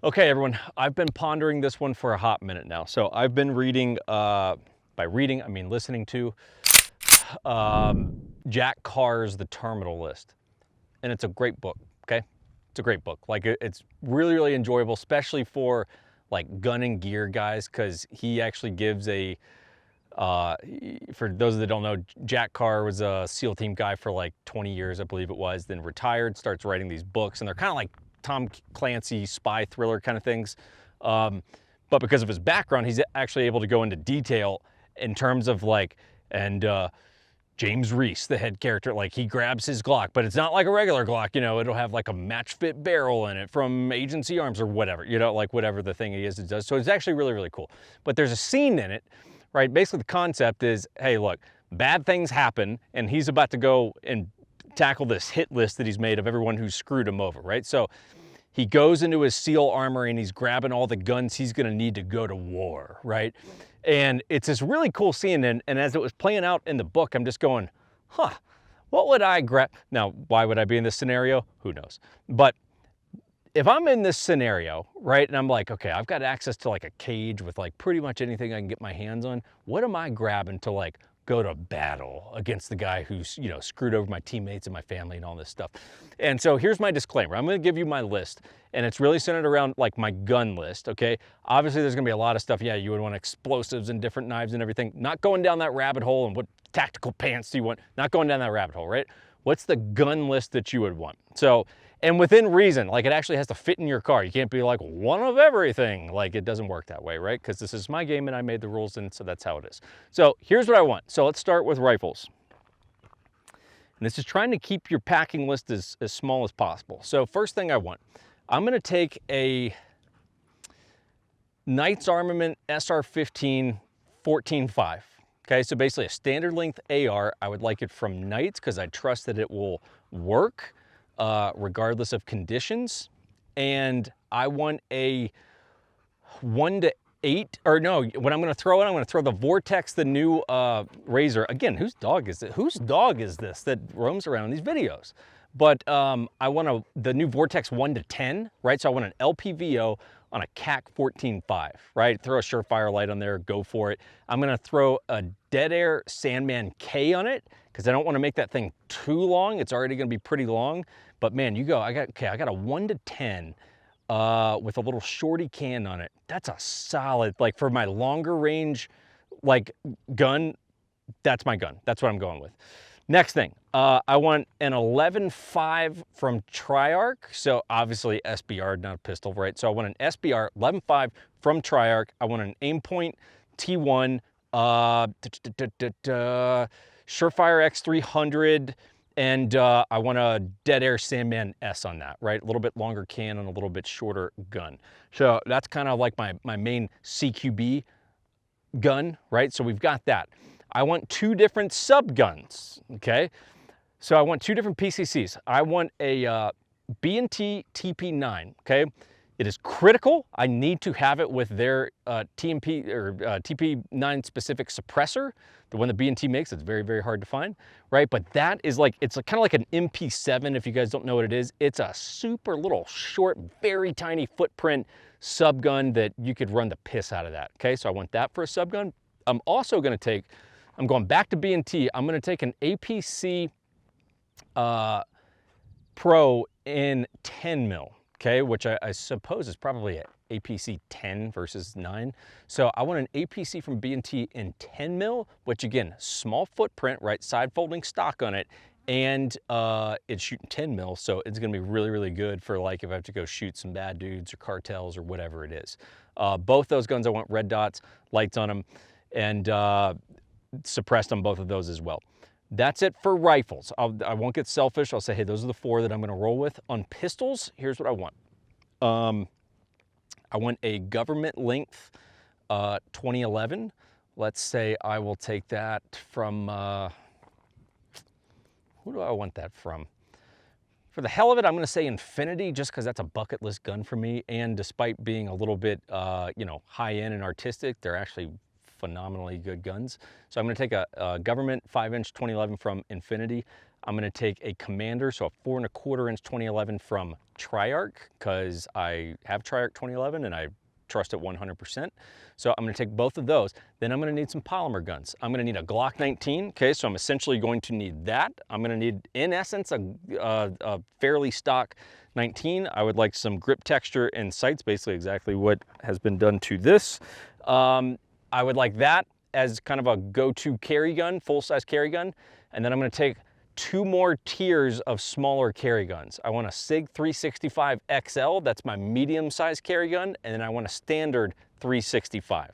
Okay, everyone, I've been pondering this one for a hot minute now. So I've been reading, by reading, I mean listening to Jack Carr's The Terminal List. And it's a great book, okay? It's a great book. Like it's really, really enjoyable, especially for like gun and gear guys, because he actually gives a, for those that don't know, Jack Carr was a SEAL team guy for like 20 years, I believe it was, then retired, starts writing these books, and they're kind of like Tom Clancy spy thriller kind of things. But because of his background, he's actually able to go into detail in terms of like, and James Reese, the head character, like he grabs his Glock, but it's not like a regular Glock, you know, it'll have like a match fit barrel in it from Agency Arms or whatever, you know, like whatever the thing he is, it does. So it's actually really, really cool. But there's a scene in it, right? Basically the concept is, hey, look, bad things happen and he's about to go and tackle this hit list that he's made of everyone who screwed him over, right? So he goes into his SEAL armor and he's grabbing all the guns he's gonna need to go to war, right? And it's this really cool scene, and as it was playing out in the book, I'm just going, huh, what would I grab? Now, why would I be in this scenario? Who knows? But if I'm in this scenario, right, and I'm like, okay, I've got access to like a cage with like pretty much anything I can get my hands on, what am I grabbing to like go to battle against the guy who's, you know, screwed over my teammates and my family and all this stuff? And so here's my disclaimer. I'm gonna give you my list, and it's really centered around like my gun list, okay? Obviously there's gonna be a lot of stuff. Yeah, you would want explosives and different knives and everything. Not going down that rabbit hole and what tactical pants do you want? Not going down that rabbit hole, right? What's the gun list that you would want? So, and within reason, like it actually has to fit in your car. You can't be like one of everything. Like it doesn't work that way, right? Because this is my game and I made the rules, and so that's how it is. So here's what I want. So let's start with rifles. And this is trying to keep your packing list as small as possible. So first thing I want, I'm gonna take a Knight's Armament SR15 14.5. Okay, so basically a standard length AR. I would like it from Knight's because I trust that it will work regardless of conditions. And I want a 1-8, or no, when I'm gonna throw it, I'm gonna throw the Vortex, the new Razor. Again, whose dog is it? Whose dog is this that roams around in these videos? But I want the new Vortex 1-10, right? So I want an LPVO on a CAC 14.5, right? Throw a Surefire light on there, go for it. I'm gonna throw a Dead Air Sandman K on it because I don't wanna make that thing too long. It's already gonna be pretty long, but man, you go, I got a 1-10 with a little shorty can on it. That's a solid, like for my longer range, like gun, that's my gun. That's what I'm going with. Next thing, I want an 11.5 from Triarch. So obviously SBR, not a pistol, right? So I want an SBR 11.5 from Triarch. I want an Aimpoint T1, Surefire X300, and I want a Dead Air Sandman S on that, right? A little bit longer can and a little bit shorter gun. So that's kind of like my main CQB gun, right? So we've got that. I want two different sub guns, okay? So I want two different PCCs. I want a B&T TP9, okay? It is critical. I need to have it with their TMP or TP9 specific suppressor, the one that B&T makes. It's very, very hard to find, right? But that is like, it's kind of like an MP7 if you guys don't know what it is. It's a super little short, very tiny footprint sub gun that you could run the piss out of that, okay? So I want that for a sub gun. I'm also gonna take, I'm going back to B&T. I'm gonna take an APC Pro in 10 mil, okay? Which I suppose is probably an APC 10 versus 9. So I want an APC from B&T in 10 mil, which again, small footprint, right? Side folding stock on it. And it's shooting 10 mil, so it's gonna be really, really good for like if I have to go shoot some bad dudes or cartels or whatever it is. Both those guns, I want red dots, lights on them, and suppressed on both of those as well. That's it for rifles. I won't get selfish. I'll say, hey, those are the 4 that I'm gonna roll with. On pistols, here's what I want. I want a government length 2011. Let's say I will take that from, who do I want that from? For the hell of it, I'm gonna say Infinity, just because that's a bucket list gun for me. And despite being a little bit, you know, high end and artistic, they're actually phenomenally good guns. So I'm gonna take a government 5-inch 2011 from Infinity. I'm gonna take a Commander, so a 4¼ inch 2011 from Triarch, because I have Triarch 2011 and I trust it 100%. So I'm gonna take both of those. Then I'm gonna need some polymer guns. I'm gonna need a Glock 19, okay? So I'm essentially going to need that. I'm gonna need, in essence, a fairly stock 19. I would like some grip texture and sights, basically exactly what has been done to this. I would like that as kind of a go-to carry gun, full-size carry gun. And then I'm gonna take 2 more tiers of smaller carry guns. I want a SIG 365 XL, that's my medium-sized carry gun, and then I want a standard 365,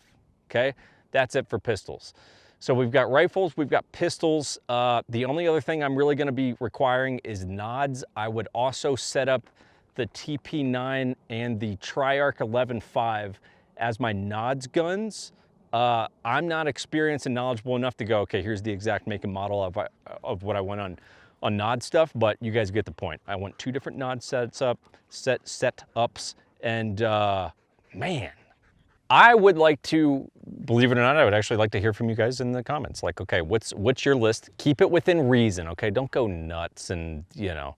okay? That's it for pistols. So we've got rifles, we've got pistols. The only other thing I'm really gonna be requiring is nods. I would also set up the TP9 and the Triarch 11.5 as my nods guns. I'm not experienced and knowledgeable enough to go, okay, here's the exact make and model of what I want on nod stuff, but you guys get the point. I want 2 different nod setups, and man, I would like to, believe it or not, I would actually like to hear from you guys in the comments. Like, okay, what's your list? Keep it within reason, okay? Don't go nuts and, you know.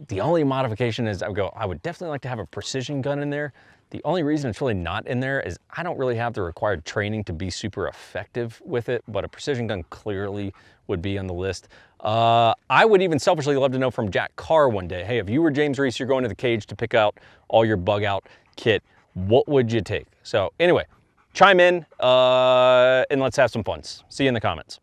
The only modification is I would definitely like to have a precision gun in there. The only reason it's really not in there is I don't really have the required training to be super effective with it, but a precision gun clearly would be on the list. I would even selfishly love to know from Jack Carr one day, hey, if you were James Reese, you're going to the cage to pick out all your bug out kit, what would you take? So anyway, chime in and let's have some fun. See you in the comments.